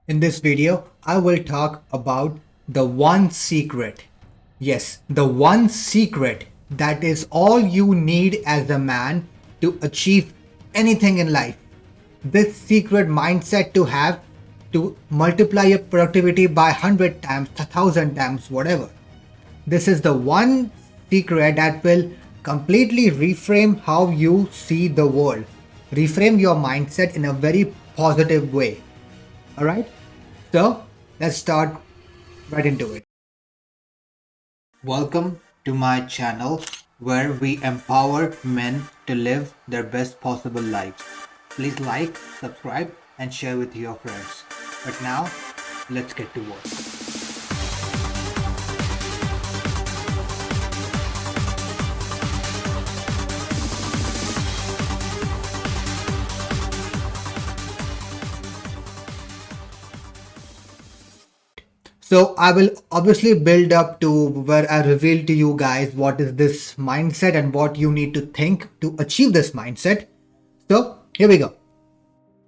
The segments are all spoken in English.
In this video, I will talk about the one secret. Yes, the one secret that is all you need as a man to achieve anything in life. This secret mindset to have to multiply your productivity by 100 times, 1,000 times, whatever. This is the one secret that will completely reframe how you see the world, reframe your mindset in a very positive way. All right, so let's start right into it. Welcome to my channel where we empower men to live their best possible lives. Please like, subscribe, and share with your friends. But now, let's get to work. So I will obviously build up to where I reveal to you guys what is this mindset and what you need to think to achieve this mindset. So here we go.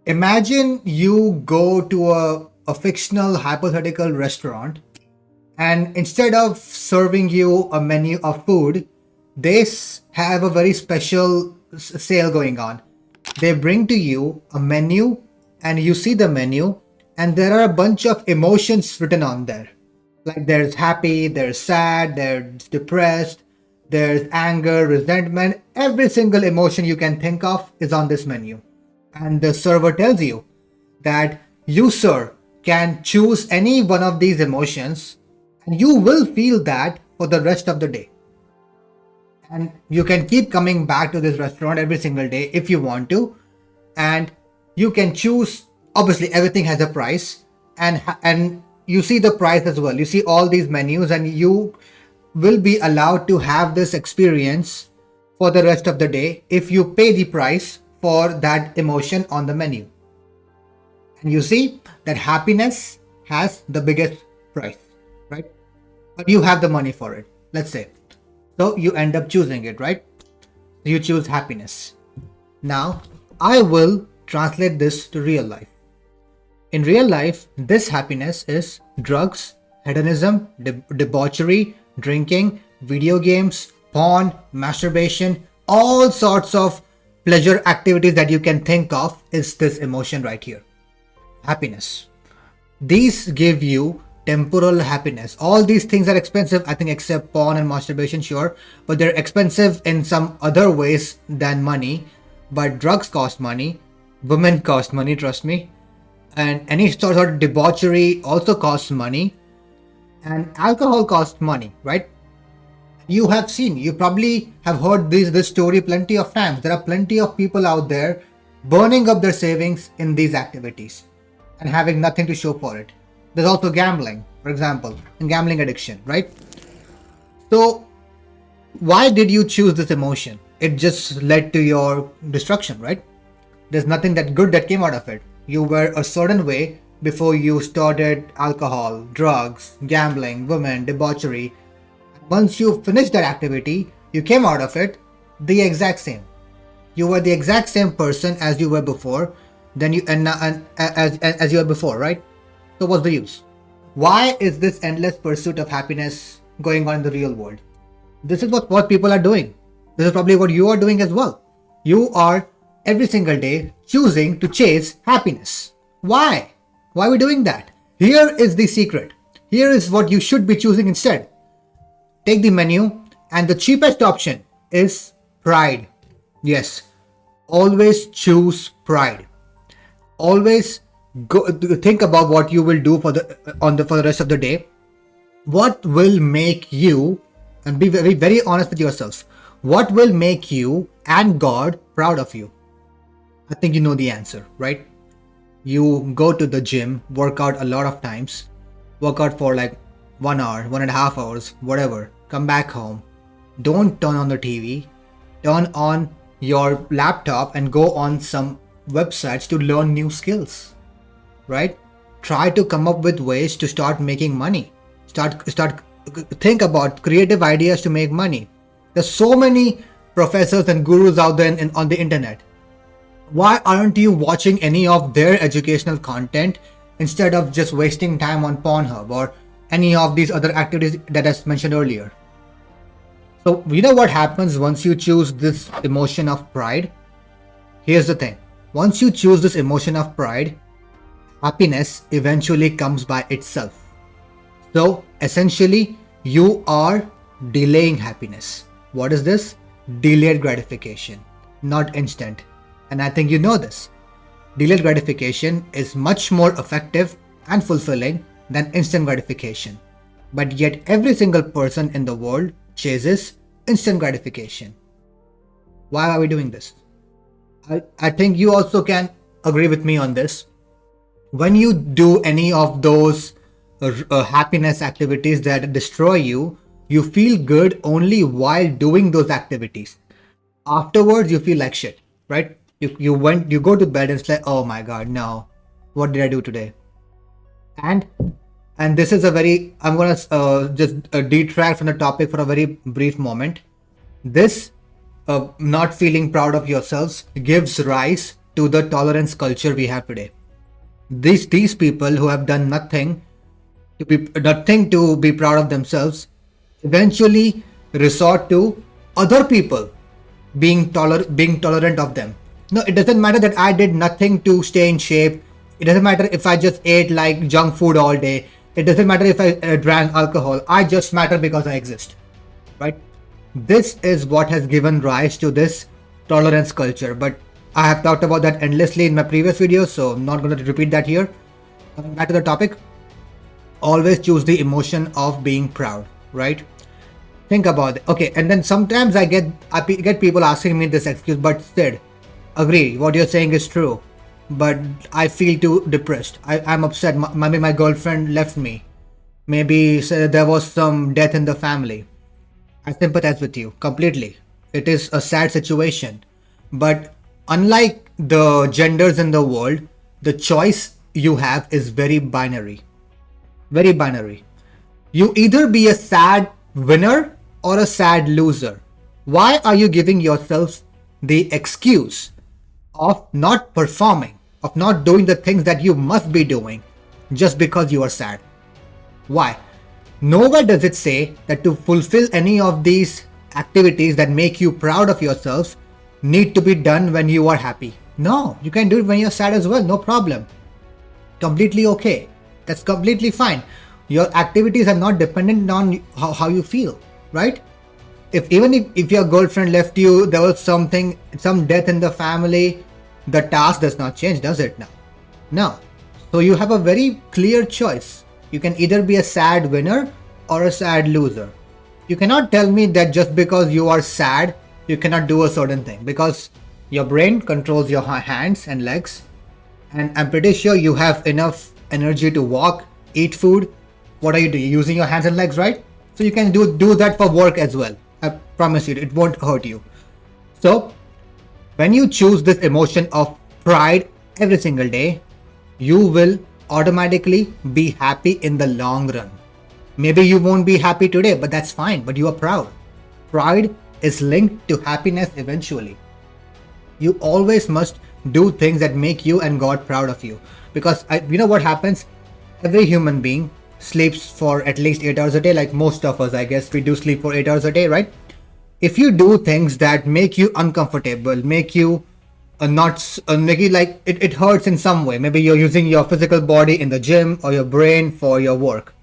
Imagine you go to a fictional hypothetical restaurant, and instead of serving you a menu of food, they have a very special sale going on. They bring to you a menu, and you see the menu, and there are a bunch of emotions written on there. Like there's happy, there's sad, there's depressed, there's anger, resentment. Every single emotion you can think of is on this menu. And the server tells you that you, sir, can choose any one of these emotions, and you will feel that for the rest of the day. And you can keep coming back to this restaurant every single day if you want to. And you can choose, obviously everything has a price, and you see the price as well. You see all these menus, and you will be allowed to have this experience for the rest of the day if you pay the price for that emotion on the menu. And you see that happiness has the biggest price, right? But you have the money for it, let's say. So you end up choosing it, right? You choose happiness. Now, I will translate this to real life. In real life, this happiness is drugs, hedonism, debauchery, drinking, video games, porn, masturbation, all sorts of pleasure activities that you can think of is this emotion right here. Happiness. These give you temporal happiness. All these things are expensive, I think, except porn and masturbation, sure, but they're expensive in some other ways than money. But drugs cost money, women cost money, trust me, and any sort of debauchery also costs money, and alcohol costs money, right? You have seen, you probably have heard this story plenty of times. There are plenty of people out there burning up their savings in these activities and having nothing to show for it. There's also gambling, for example, and gambling addiction, right? So why did you choose this emotion? It just led to your destruction, right? There's nothing that good that came out of it. You were a certain way before you started alcohol, drugs, gambling, women, debauchery. Once you finished that activity, you came out of it the exact same. You were the exact same person as you were before, as you were before, right? So what's the use? Why is this endless pursuit of happiness going on in the real world? This is what people are doing. This is probably what you are doing as well. You are every single day choosing to chase happiness. Why? Why are we doing that? Here is the secret. Here is what you should be choosing instead. Take the menu, and the cheapest option is pride. Yes, always choose pride. Always think about what you will do for the rest of the day. What will make you, and be very, very honest with yourself, what will make you and God proud of you? I think you know the answer, right? You go to the gym, work out a lot of times, work out for like 1 hour, 1.5 hours, whatever. Come back home. Don't turn on the TV. Turn on your laptop and go on some websites to learn new skills, right? Try to come up with ways to start making money. Think about creative ideas to make money. There's so many professors and gurus out there on the internet. Why aren't you watching any of their educational content instead of just wasting time on Pornhub or any of these other activities that I mentioned earlier. So, you know what happens once you choose this emotion of pride? Here's the thing. Once you choose this emotion of pride, happiness eventually comes by itself. So, essentially, you are delaying happiness. What is this? Delayed gratification, not instant. And I think you know this. Delayed gratification is much more effective and fulfilling than instant gratification. But yet, every single person in the world chases instant gratification. Why are we doing this? I think you also can agree with me on this. When you do any of those happiness activities that destroy you, you feel good only while doing those activities. Afterwards, you feel like shit, right? You go to bed and it's like, oh my god, no, what did I do today? And this is a very, I'm gonna just detract from the topic for a very brief moment. This not feeling proud of yourselves gives rise to the tolerance culture we have today. These people who have done nothing to be proud of themselves eventually resort to other people being tolerant of them. No, it doesn't matter that I did nothing to stay in shape. It doesn't matter if I just ate like junk food all day. It doesn't matter if I drank alcohol. I just matter because I exist, right? This is what has given rise to this tolerance culture. But I have talked about that endlessly in my previous videos, so I'm not going to repeat that here. Coming back to the topic, always choose the emotion of being proud, right? Think about it. Okay, and then sometimes I get people asking me this excuse, but Sid, agree, what you're saying is true, but I feel too depressed. I'm upset. Maybe my girlfriend left me. Maybe there was some death in the family. I sympathize with you completely. It is a sad situation. But unlike the genders in the world, the choice you have is very binary. Very binary. You either be a sad winner or a sad loser. Why are you giving yourself the excuse of not performing, of not doing the things that you must be doing just because you are sad? Why? Nowhere does it say that to fulfill any of these activities that make you proud of yourself need to be done when you are happy. No, you can do it when you're sad as well, no problem. Completely okay. That's completely fine. Your activities are not dependent on how you feel, right? If your girlfriend left you, there was some death in the family, the task does not change, does it now? No. So you have a very clear choice. You can either be a sad winner or a sad loser. You cannot tell me that just because you are sad, you cannot do a certain thing, because your brain controls your hands and legs, and I'm pretty sure you have enough energy to walk, eat food. What are you doing? Using your hands and legs, right? So you can do that for work as well. I promise you, it won't hurt you. So when you choose this emotion of pride every single day, you will automatically be happy in the long run. Maybe you won't be happy today, but that's fine, but you are proud. Pride is linked to happiness eventually. You always must do things that make you and God proud of you. Because you know what happens? Every human being sleeps for at least 8 hours a day, like most of us, I guess we do sleep for 8 hours a day, right? If you do things that make you uncomfortable, make you make you like it hurts in some way, maybe you're using your physical body in the gym or your brain for your work,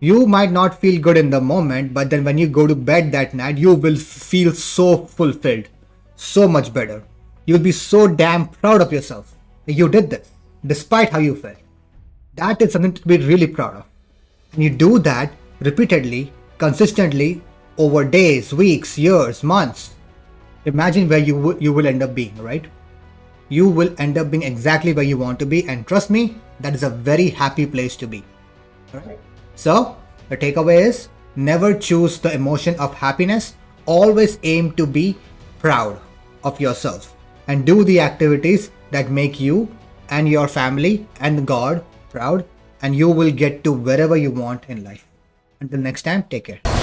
you might not feel good in the moment, but then when you go to bed that night, you will feel so fulfilled, so much better. You'll be so damn proud of yourself that you did this despite how you felt. That is something to be really proud of. And you do that repeatedly, consistently, over days, weeks, years, months. Imagine where you will end up being, right? You will end up being exactly where you want to be, and trust me, that is a very happy place to be. Alright? So, the takeaway is, never choose the emotion of happiness. Always aim to be proud of yourself and do the activities that make you and your family and God proud, and you will get to wherever you want in life. Until next time, take care.